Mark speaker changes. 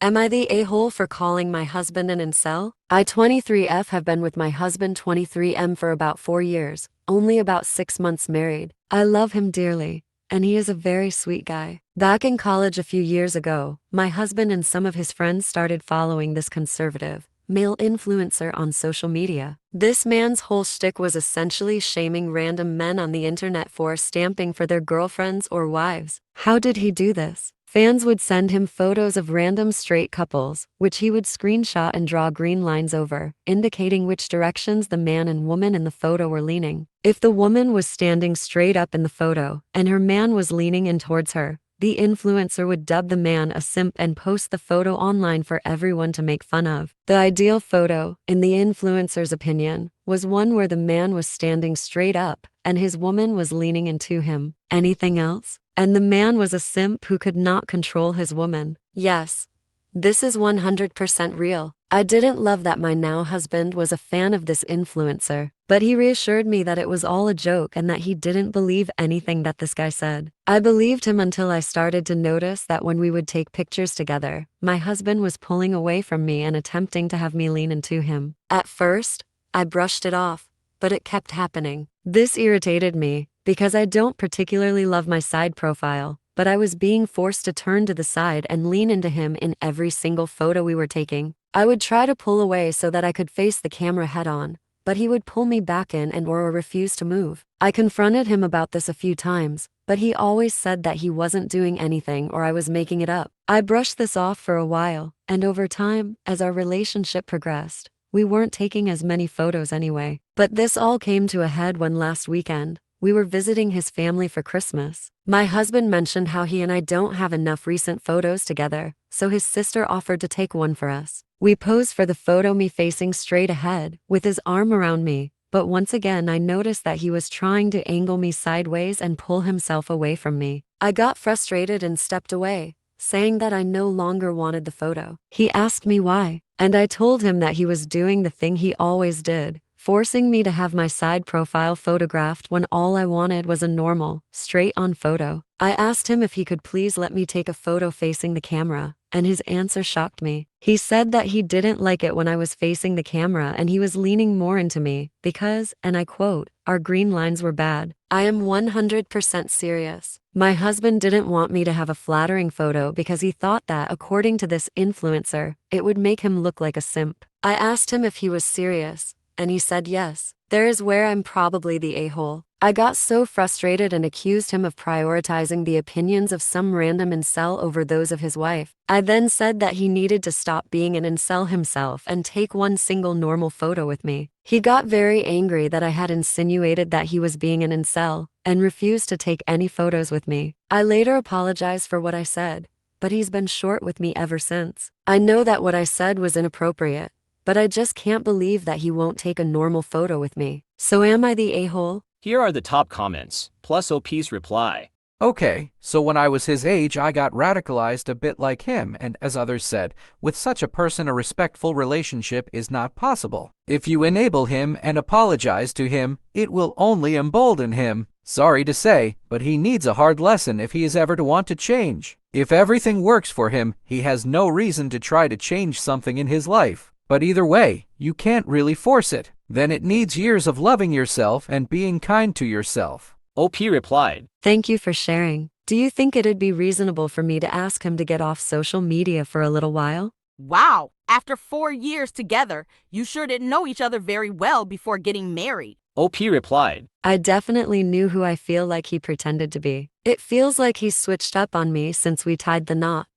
Speaker 1: Am I the a-hole for calling my husband an incel? I 23F have been with my husband 23M for about 4 years, only about 6 months married. I love him dearly, and he is a very sweet guy. Back in college a few years ago, my husband and some of his friends started following this conservative, male influencer on social media. This man's whole shtick was essentially shaming random men on the internet for stamping for their girlfriends or wives. How did he do this? Fans would send him photos of random straight couples, which he would screenshot and draw green lines over, indicating which directions the man and woman in the photo were leaning. If the woman was standing straight up in the photo, and her man was leaning in towards her, the influencer would dub the man a simp and post the photo online for everyone to make fun of. The ideal photo, in the influencer's opinion, was one where the man was standing straight up, and his woman was leaning into him. Anything else? And the man was a simp who could not control his woman. Yes, this is 100% real. I didn't love that my now husband was a fan of this influencer, but he reassured me that it was all a joke and that he didn't believe anything that this guy said. I believed him until I started to notice that when we would take pictures together, my husband was pulling away from me and attempting to have me lean into him. At first, I brushed it off, but it kept happening. This irritated me, because I don't particularly love my side profile, but I was being forced to turn to the side and lean into him in every single photo we were taking. I would try to pull away so that I could face the camera head on, but he would pull me back in and or refuse to move. I confronted him about this a few times, but he always said that he wasn't doing anything or I was making it up. I brushed this off for a while, and over time, as our relationship progressed, we weren't taking as many photos anyway. But this all came to a head when last weekend, we were visiting his family for Christmas. My husband mentioned how he and I don't have enough recent photos together, so his sister offered to take one for us. We posed for the photo, me facing straight ahead, with his arm around me, but once again I noticed that he was trying to angle me sideways and pull himself away from me. I got frustrated and stepped away, saying that I no longer wanted the photo. He asked me why, and I told him that he was doing the thing he always did, forcing me to have my side profile photographed when all I wanted was a normal, straight-on photo. I asked him if he could please let me take a photo facing the camera, and his answer shocked me. He said that he didn't like it when I was facing the camera and he was leaning more into me because, and I quote, "our green lines were bad." I am 100% serious. My husband didn't want me to have a flattering photo because he thought that, according to this influencer, it would make him look like a simp. I asked him if he was serious, and he said yes. There is where I'm probably the a-hole. I got so frustrated and accused him of prioritizing the opinions of some random incel over those of his wife. I then said that he needed to stop being an incel himself and take one single normal photo with me. He got very angry that I had insinuated that he was being an incel, and refused to take any photos with me. I later apologized for what I said, but he's been short with me ever since. I know that what I said was inappropriate, but I just can't believe that he won't take a normal photo with me. So am I the a-hole?
Speaker 2: Here are the top comments, plus OP's reply.
Speaker 3: Okay, so when I was his age I got radicalized a bit like him, and as others said, with such a person a respectful relationship is not possible. If you enable him and apologize to him, it will only embolden him. Sorry to say, but he needs a hard lesson if he is ever to want to change. If everything works for him, he has no reason to try to change something in his life. But either way, you can't really force it. Then it needs years of loving yourself and being kind to yourself.
Speaker 2: OP replied,
Speaker 1: Thank you for sharing. Do you think it'd be reasonable for me to ask him to get off social media for a little while?
Speaker 4: Wow, after 4 years together, you sure didn't know each other very well before getting married.
Speaker 2: OP replied,
Speaker 1: I definitely knew who I feel like he pretended to be. It feels like he's switched up on me since we tied the knot.